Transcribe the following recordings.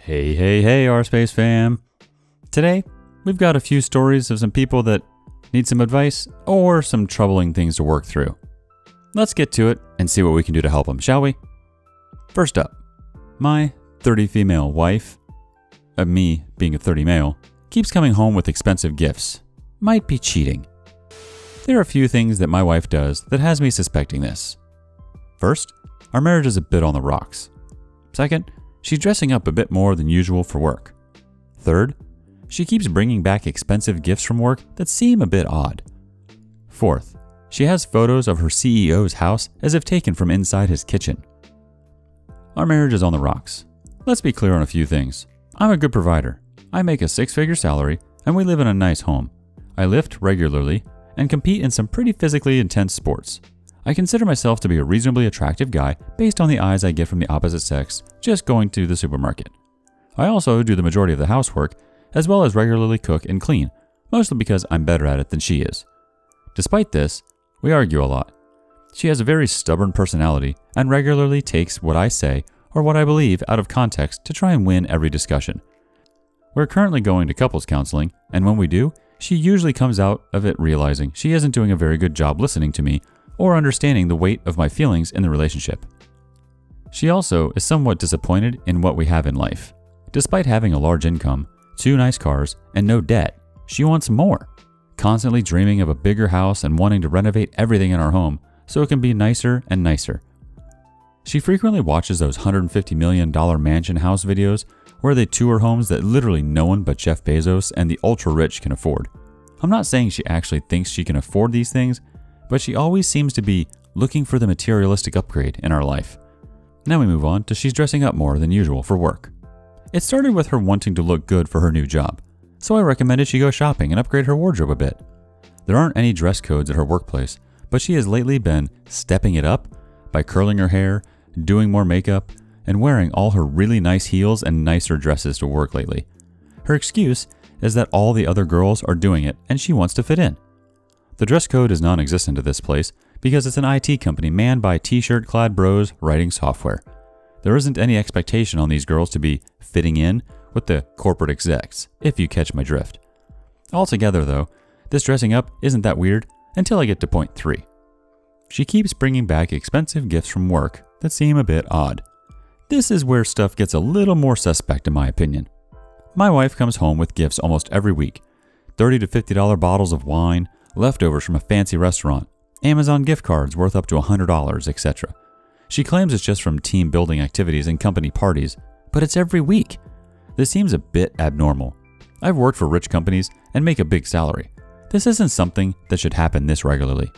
Hey, rSpace fam. Today, we've got a few stories of some people that need some advice or some troubling things to work through. Let's get to it and see what we can do to help them, shall we? First up, my 30 female wife, me being a 30 male, keeps coming home with expensive gifts. Might be cheating. There are a few things that my wife does that has me suspecting this. First, our marriage is a bit on the rocks. Second, she's dressing up a bit more than usual for work. Third, she keeps bringing back expensive gifts from work that seem a bit odd. Fourth, she has photos of her CEO's house as if taken from inside his kitchen. Our marriage is on the rocks. Let's be clear on a few things. I'm a good provider. I make a six-figure salary and we live in a nice home. I lift regularly and compete in some pretty physically intense sports. I consider myself to be a reasonably attractive guy based on the eyes I get from the opposite sex just going to the supermarket. I also do the majority of the housework, as well as regularly cook and clean, mostly because I'm better at it than she is. Despite this, we argue a lot. She has a very stubborn personality and regularly takes what I say or what I believe out of context to try and win every discussion. We're currently going to couples counseling, and when we do, she usually comes out of it realizing she isn't doing a very good job listening to me or understanding the weight of my feelings in the relationship. She also is somewhat disappointed in what we have in life. Despite having a large income, 2 nice cars, and no debt, she wants more, constantly dreaming of a bigger house and wanting to renovate everything in our home so it can be nicer and nicer. She frequently watches those $150 million mansion house videos where they tour homes that literally no one but Jeff Bezos and the ultra-rich can afford. I'm not saying she actually thinks she can afford these things, but she always seems to be looking for the materialistic upgrade in our life. Now we move on to she's dressing up more than usual for work. It started with her wanting to look good for her new job, so I recommended she go shopping and upgrade her wardrobe a bit. There aren't any dress codes at her workplace, but she has lately been stepping it up by curling her hair, doing more makeup, and wearing all her really nice heels and nicer dresses to work lately. Her excuse is that all the other girls are doing it and she wants to fit in. The dress code is non-existent at this place because it's an IT company manned by t-shirt clad bros writing software. There isn't any expectation on these girls to be fitting in with the corporate execs, if you catch my drift. Altogether though, this dressing up isn't that weird until I get to point 3. She keeps bringing back expensive gifts from work that seem a bit odd. This is where stuff gets a little more suspect in my opinion. My wife comes home with gifts almost every week. $30 to $50 bottles of wine, leftovers from a fancy restaurant, Amazon gift cards worth up to $100, etc. She claims it's just from team building activities and company parties, but it's every week. This seems a bit abnormal. I've worked for rich companies and make a big salary. This isn't something that should happen this regularly.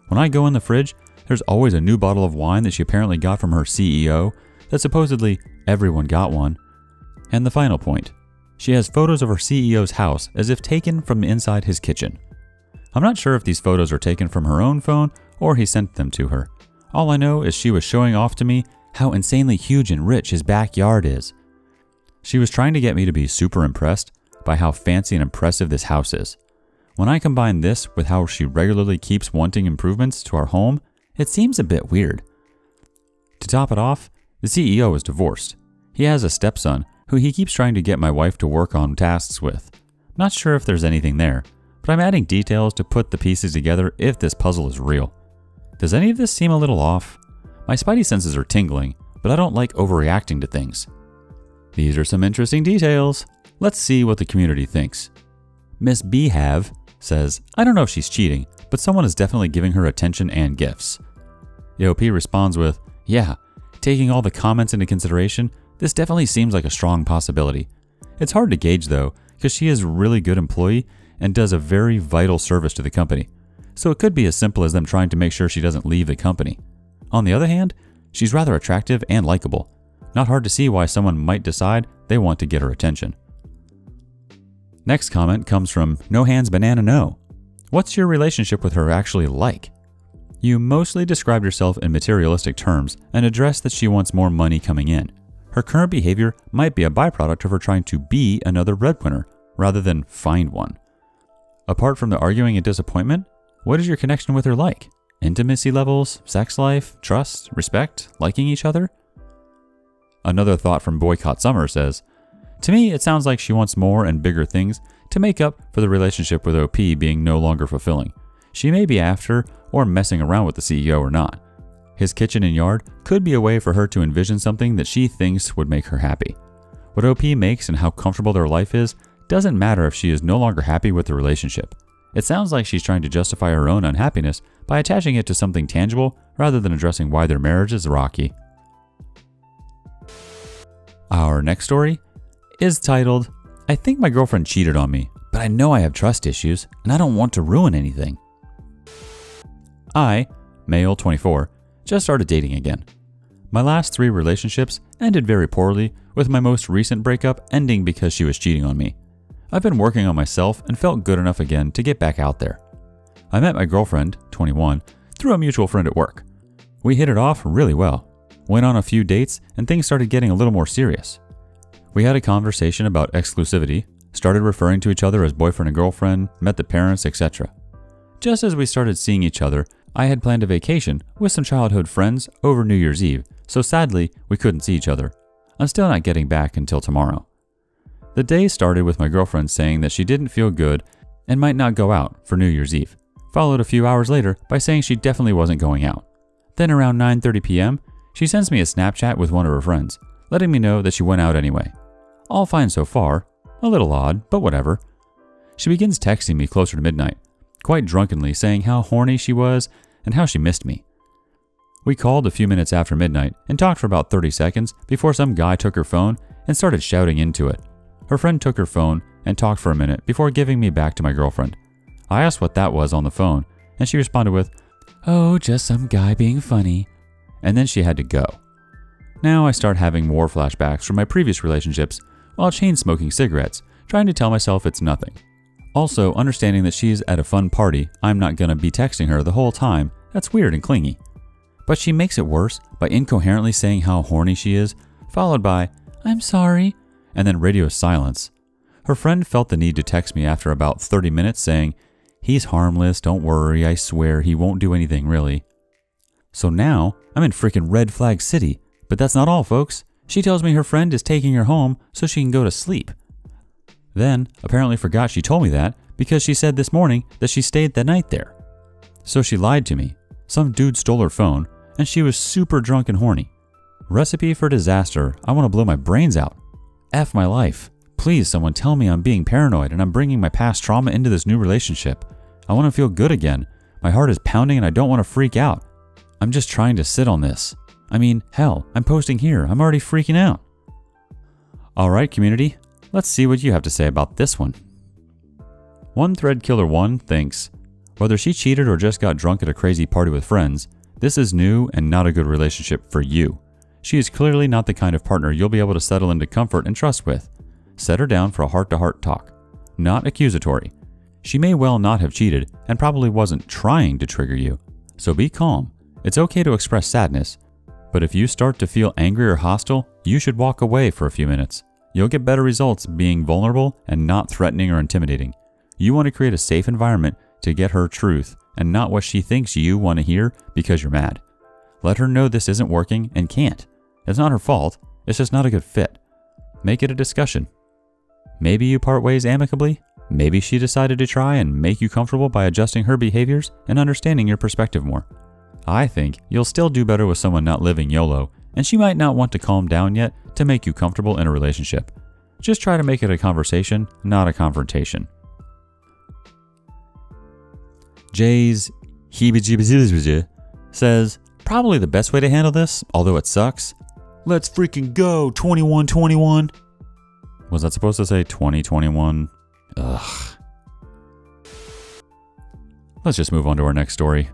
When I go in the fridge, there's always a new bottle of wine that she apparently got from her CEO, that supposedly everyone got one. And the final point, she has photos of her CEO's house as if taken from inside his kitchen. I'm not sure if these photos are taken from her own phone or he sent them to her. All I know is she was showing off to me how insanely huge and rich his backyard is. She was trying to get me to be super impressed by how fancy and impressive this house is. When I combine this with how she regularly keeps wanting improvements to our home, it seems a bit weird. To top it off, the CEO is divorced. He has a stepson who he keeps trying to get my wife to work on tasks with. Not sure if there's anything there, but I'm adding details to put the pieces together if this puzzle is real. Does any of this seem a little off? My spidey senses are tingling, but I don't like overreacting to things. These are some interesting details. Let's see what the community thinks. Miss Behave says, I don't know if she's cheating, but someone is definitely giving her attention and gifts. EOP responds with, yeah, taking all the comments into consideration, this definitely seems like a strong possibility. It's hard to gauge though, because she is a really good employee and does a very vital service to the company. So it could be as simple as them trying to make sure she doesn't leave the company. On the other hand, she's rather attractive and likable. Not hard to see why someone might decide they want to get her attention. Next comment comes from No Hands Banana No. What's your relationship with her actually like? You mostly describe yourself in materialistic terms and address that she wants more money coming in. Her current behavior might be a byproduct of her trying to be another breadwinner rather than find one. Apart from the arguing and disappointment, what is your connection with her like? Intimacy levels, sex life, trust, respect, liking each other? Another thought from Boycott Summer says, To me, it sounds like she wants more and bigger things to make up for the relationship with OP being no longer fulfilling. She may be after or messing around with the CEO or not. His kitchen and yard could be a way for her to envision something that she thinks would make her happy. What OP makes and how comfortable their life is doesn't matter if she is no longer happy with the relationship. It sounds like she's trying to justify her own unhappiness by attaching it to something tangible rather than addressing why their marriage is rocky. Our next story is titled, "I think my girlfriend cheated on me, but I know I have trust issues and I don't want to ruin anything." I, male 24, just started dating again. My last 3 relationships ended very poorly, with my most recent breakup ending because she was cheating on me. I've been working on myself and felt good enough again to get back out there. I met my girlfriend, 21, through a mutual friend at work. We hit it off really well, went on a few dates, and things started getting a little more serious. We had a conversation about exclusivity, started referring to each other as boyfriend and girlfriend, met the parents, etc. Just as we started seeing each other, I had planned a vacation with some childhood friends over New Year's Eve, so sadly, we couldn't see each other. I'm still not getting back until tomorrow. The day started with my girlfriend saying that she didn't feel good and might not go out for New Year's Eve, followed a few hours later by saying she definitely wasn't going out. Then around 9:30 p.m., she sends me a Snapchat with one of her friends, letting me know that she went out anyway. All fine so far, a little odd, but whatever. She begins texting me closer to midnight, quite drunkenly saying how horny she was and how she missed me. We called a few minutes after midnight and talked for about 30 seconds before some guy took her phone and started shouting into it. Her friend took her phone and talked for a minute before giving me back to my girlfriend. I asked what that was on the phone, and she responded with, "Oh, just some guy being funny." And then she had to go. Now I start having more flashbacks from my previous relationships while chain smoking cigarettes, trying to tell myself it's nothing. Also, understanding that she's at a fun party, I'm not gonna be texting her the whole time. That's weird and clingy. But she makes it worse by incoherently saying how horny she is, followed by, "I'm sorry," and then radio silence. Her friend felt the need to text me after about 30 minutes saying, "He's harmless, don't worry, I swear he won't do anything really." So now, I'm in freaking red flag city, but that's not all, folks. She tells me her friend is taking her home so she can go to sleep. Then, apparently forgot she told me that because she said this morning that she stayed the night there. So she lied to me. Some dude stole her phone, and she was super drunk and horny. Recipe for disaster. I want to blow my brains out. F my life. Please, someone tell me I'm being paranoid and I'm bringing my past trauma into this new relationship. I want to feel good again. My heart is pounding and I don't want to freak out. I'm just trying to sit on this. I mean, hell, I'm posting here. I'm already freaking out. Alright, community. Let's see what you have to say about this one. One Thread Killer 1 thinks, whether she cheated or just got drunk at a crazy party with friends, this is new and not a good relationship for you. She is clearly not the kind of partner you'll be able to settle into comfort and trust with. Set her down for a heart-to-heart talk. Not accusatory. She may well not have cheated and probably wasn't trying to trigger you. So be calm. It's okay to express sadness, but if you start to feel angry or hostile, you should walk away for a few minutes. You'll get better results being vulnerable and not threatening or intimidating. You want to create a safe environment to get her truth and not what she thinks you want to hear because you're mad. Let her know this isn't working and can't. It's not her fault, it's just not a good fit. Make it a discussion. Maybe you part ways amicably. Maybe she decided to try and make you comfortable by adjusting her behaviors and understanding your perspective more. I think you'll still do better with someone not living YOLO, and she might not want to calm down yet to make you comfortable in a relationship. Just try to make it a conversation, not a confrontation. Jay's heebie-jeebie says, probably the best way to handle this, although it sucks. Let's freaking go, 2121. Was that supposed to say 2021? Ugh. Let's just move on to our next story.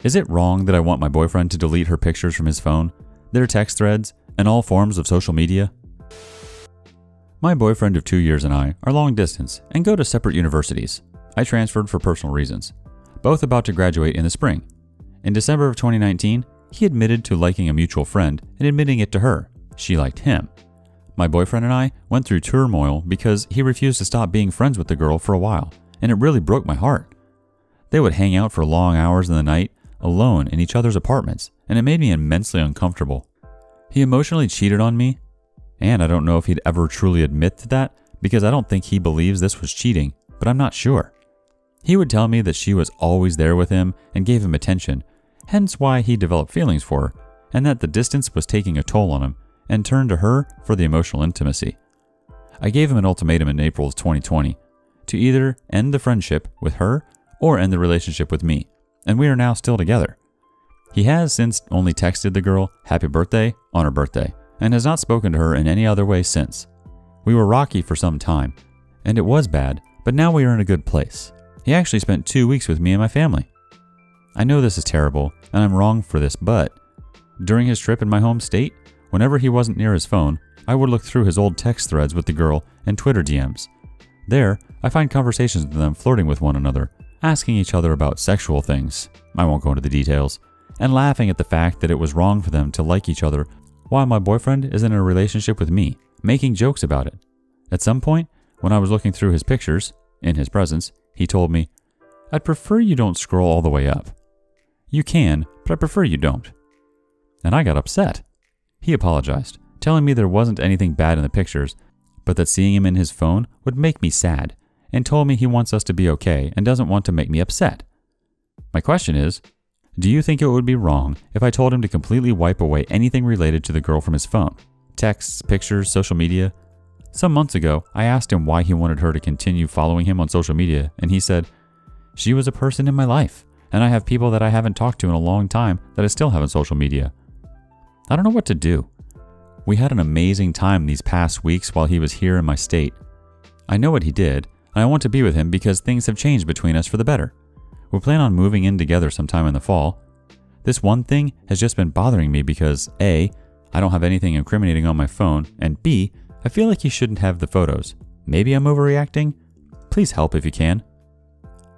Is it wrong that I want my boyfriend to delete her pictures from his phone, their text threads, and all forms of social media? My boyfriend of 2 years and I are long distance and go to separate universities. I transferred for personal reasons, both about to graduate in the spring. In December of 2019, he admitted to liking a mutual friend and admitting it to her. She liked him. My boyfriend and I went through turmoil because he refused to stop being friends with the girl for a while, and it really broke my heart. They would hang out for long hours in the night, alone in each other's apartments, and it made me immensely uncomfortable. He emotionally cheated on me, And I don't know if he'd ever truly admit to that because I don't think he believes this was cheating, but I'm not sure. He would tell me that she was always there with him and gave him attention, hence why he developed feelings for her, and that the distance was taking a toll on him and turned to her for the emotional intimacy. I gave him an ultimatum in April of 2020 to either end the friendship with her or end the relationship with me, and we are now still together. He has since only texted the girl happy birthday on her birthday and has not spoken to her in any other way since. We were rocky for some time, and it was bad, but now we are in a good place. He actually spent 2 weeks with me and my family. I know this is terrible, and I'm wrong for this, but during his trip in my home state, whenever he wasn't near his phone, I would look through his old text threads with the girl and Twitter DMs. There, I find conversations with them flirting with one another, asking each other about sexual things, I won't go into the details, and laughing at the fact that it was wrong for them to like each other while my boyfriend is in a relationship with me, making jokes about it. At some point, when I was looking through his pictures, in his presence, he told me, "I'd prefer you don't scroll all the way up. You can, but I prefer you don't." And I got upset. He apologized, telling me there wasn't anything bad in the pictures, but that seeing him in his phone would make me sad, and told me he wants us to be okay and doesn't want to make me upset. My question is, do you think it would be wrong if I told him to completely wipe away anything related to the girl from his phone? Texts, pictures, social media? Some months ago, I asked him why he wanted her to continue following him on social media, and he said, "She was a person in my life, and I have people that I haven't talked to in a long time that I still have on social media." I don't know what to do. We had an amazing time these past weeks while he was here in my state. I know what he did, and I want to be with him because things have changed between us for the better. We plan on moving in together sometime in the fall. This one thing has just been bothering me because A, I don't have anything incriminating on my phone, and B, I feel like he shouldn't have the photos. Maybe I'm overreacting? Please help if you can.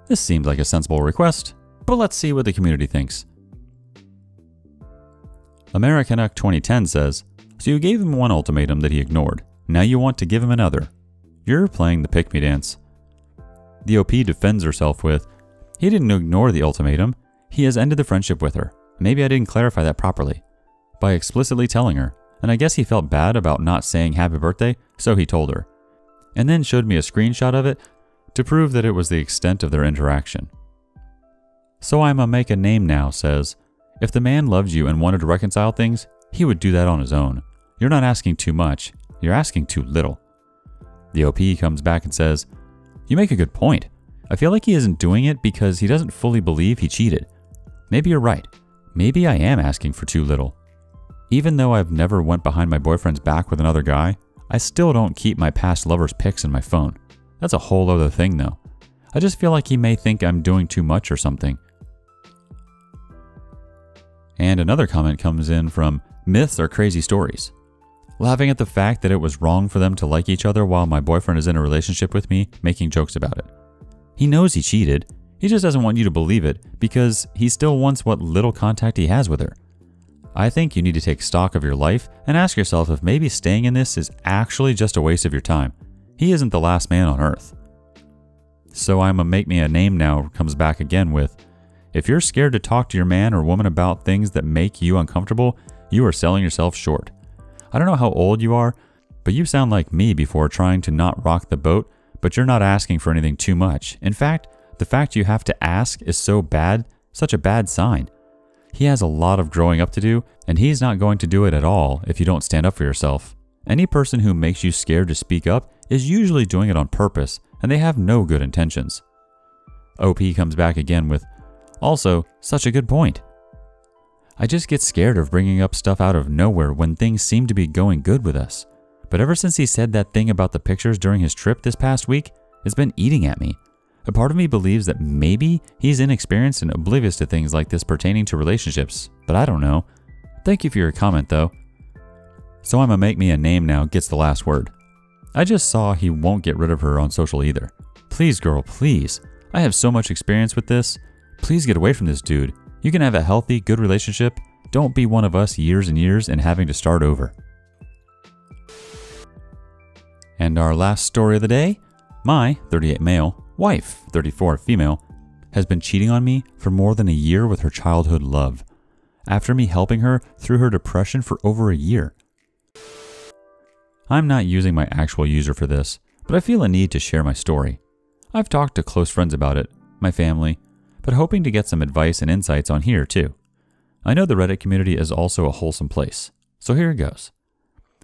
This seems like a sensible request, but let's see what the community thinks. Americanuck 2010 says, "So you gave him one ultimatum that he ignored. Now you want to give him another. You're playing the pick-me dance." The OP defends herself with, "He didn't ignore the ultimatum. He has ended the friendship with her. Maybe I didn't clarify that properly. By explicitly telling her, and I guess he felt bad about not saying happy birthday, so he told her. And then showed me a screenshot of it to prove that it was the extent of their interaction." So I'm a make a name now says, "If the man loved you and wanted to reconcile things, he would do that on his own. You're not asking too much, you're asking too little." The OP comes back and says, "You make a good point. I feel like he isn't doing it because he doesn't fully believe he cheated. Maybe you're right. Maybe I am asking for too little. Even though I've never went behind my boyfriend's back with another guy, I still don't keep my past lovers' pics in my phone. That's a whole other thing though. I just feel like he may think I'm doing too much or something." And another comment comes in from Myths Are Crazy Stories. "Laughing at the fact that it was wrong for them to like each other while my boyfriend is in a relationship with me, making jokes about it. He knows he cheated. He just doesn't want you to believe it because he still wants what little contact he has with her. I think you need to take stock of your life and ask yourself if maybe staying in this is actually just a waste of your time. He isn't the last man on earth." So I'm a make me a name now comes back again with, "If you're scared to talk to your man or woman about things that make you uncomfortable, you are selling yourself short. I don't know how old you are, but you sound like me before trying to not rock the boat, but you're not asking for anything too much. In fact, the fact you have to ask is so bad, such a bad sign. He has a lot of growing up to do, and he's not going to do it at all if you don't stand up for yourself. Any person who makes you scared to speak up is usually doing it on purpose, and they have no good intentions." OP comes back again with, "Also, such a good point. I just get scared of bringing up stuff out of nowhere when things seem to be going good with us. But ever since he said that thing about the pictures during his trip this past week, it's been eating at me. A part of me believes that maybe he's inexperienced and oblivious to things like this pertaining to relationships, but I don't know. Thank you for your comment though." So I'm a make me a name now gets the last word. "I just saw he won't get rid of her on social either. Please girl, please. I have so much experience with this. Please get away from this dude. You can have a healthy, good relationship. Don't be one of us years and years and having to start over." And our last story of the day, my 38 male, wife, 34 female, has been cheating on me for more than a year with her childhood love, after me helping her through her depression for over a year. I'm not using my actual user for this, but I feel a need to share my story. I've talked to close friends about it, my family, but hoping to get some advice and insights on here too. I know the Reddit community is also a wholesome place, so here it goes.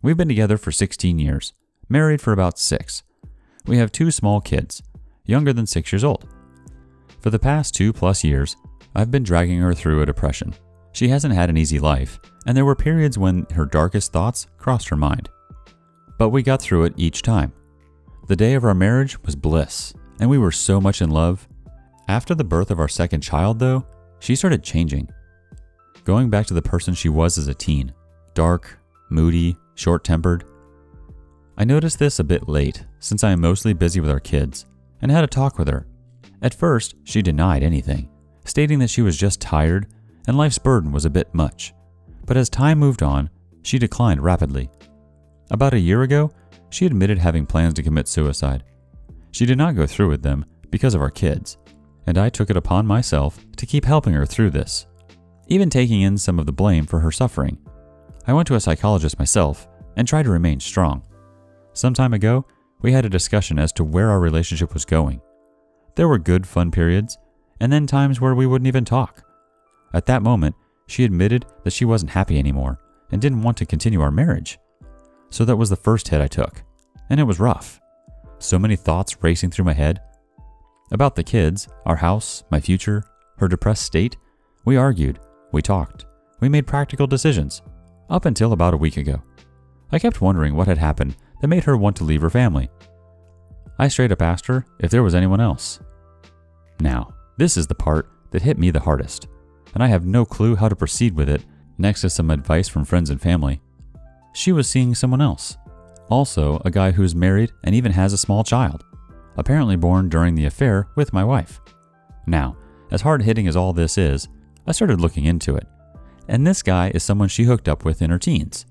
We've been together for 16 years, married for about 6. We have 2 small kids, younger than 6 years old. For the past 2+ years, I've been dragging her through a depression. She hasn't had an easy life, and there were periods when her darkest thoughts crossed her mind. But we got through it each time. The day of our marriage was bliss, and we were so much in love. After the birth of our second child, though, she started changing. Going back to the person she was as a teen, dark, moody, short-tempered. I noticed this a bit late, since I am mostly busy with our kids, and had a talk with her. At first, she denied anything, stating that she was just tired and life's burden was a bit much. But as time moved on, she declined rapidly. About a year ago, she admitted having plans to commit suicide. She did not go through with them because of our kids, and I took it upon myself to keep helping her through this, even taking in some of the blame for her suffering. I went to a psychologist myself and tried to remain strong. Some time ago, we had a discussion as to where our relationship was going. There were good, fun periods, and then times where we wouldn't even talk. At that moment, she admitted that she wasn't happy anymore and didn't want to continue our marriage. So that was the first hit I took, and it was rough. So many thoughts racing through my head. About the kids, our house, my future, her depressed state. We argued, we talked, we made practical decisions, up until about a week ago. I kept wondering what had happened that made her want to leave her family. I straight up asked her if there was anyone else. Now, this is the part that hit me the hardest, and I have no clue how to proceed with it next to some advice from friends and family. She was seeing someone else. Also, a guy who's married and even has a small child, apparently born during the affair with my wife. Now, as hard-hitting as all this is, I started looking into it. And this guy is someone she hooked up with in her teens.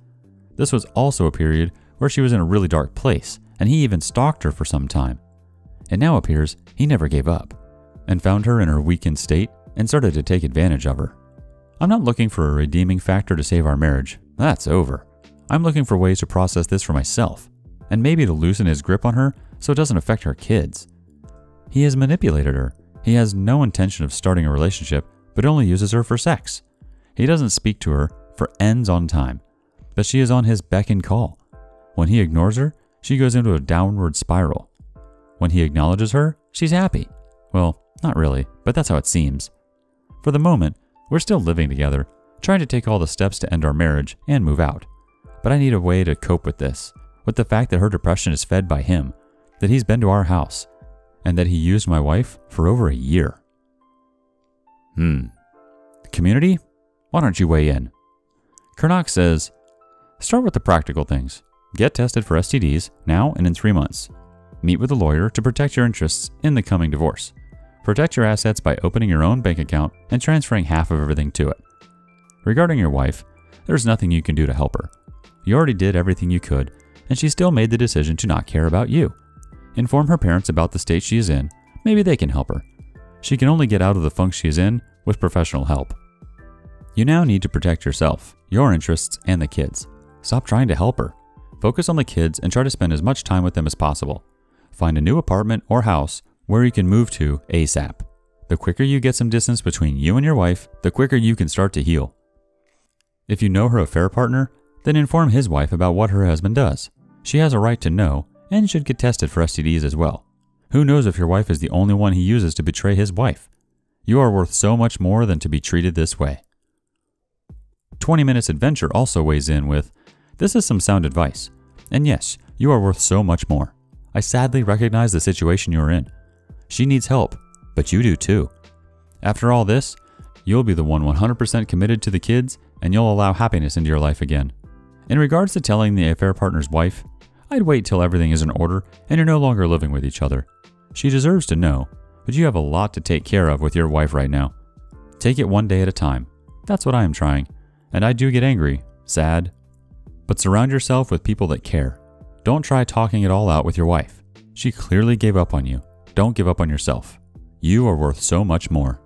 This was also a period where she was in a really dark place, and he even stalked her for some time. It now appears he never gave up, and found her in her weakened state and started to take advantage of her. I'm not looking for a redeeming factor to save our marriage. That's over. I'm looking for ways to process this for myself, and maybe to loosen his grip on her so it doesn't affect her kids. He has manipulated her. He has no intention of starting a relationship, but only uses her for sex. He doesn't speak to her for ends on time, but she is on his beck and call. When he ignores her, she goes into a downward spiral. When he acknowledges her, she's happy. Well, not really, but that's how it seems. For the moment, we're still living together, trying to take all the steps to end our marriage and move out. But I need a way to cope with this, with the fact that her depression is fed by him, that he's been to our house, and that he used my wife for over a year. Community? Why don't you weigh in? Kernock says, start with the practical things. Get tested for STDs now and in 3 months. Meet with a lawyer to protect your interests in the coming divorce. Protect your assets by opening your own bank account and transferring half of everything to it. Regarding your wife, there's nothing you can do to help her. You already did everything you could, and she still made the decision to not care about you. Inform her parents about the state she is in. Maybe they can help her. She can only get out of the funk she is in with professional help. You now need to protect yourself, your interests, and the kids. Stop trying to help her. Focus on the kids and try to spend as much time with them as possible. Find a new apartment or house where you can move to ASAP. The quicker you get some distance between you and your wife, the quicker you can start to heal. If you know her affair partner, then inform his wife about what her husband does. She has a right to know and should get tested for STDs as well. Who knows if your wife is the only one he uses to betray his wife? You are worth so much more than to be treated this way. 20 Minutes Adventure also weighs in with, this is some sound advice. And yes, you are worth so much more. I sadly recognize the situation you are in. She needs help, but you do too. After all this, you'll be the one 100% committed to the kids, and you'll allow happiness into your life again. In regards to telling the affair partner's wife, I'd wait till everything is in order and you're no longer living with each other. She deserves to know, but you have a lot to take care of with your wife right now. Take it one day at a time. That's what I am trying. And I do get angry, sad, but surround yourself with people that care. Don't try talking it all out with your wife. She clearly gave up on you. Don't give up on yourself. You are worth so much more.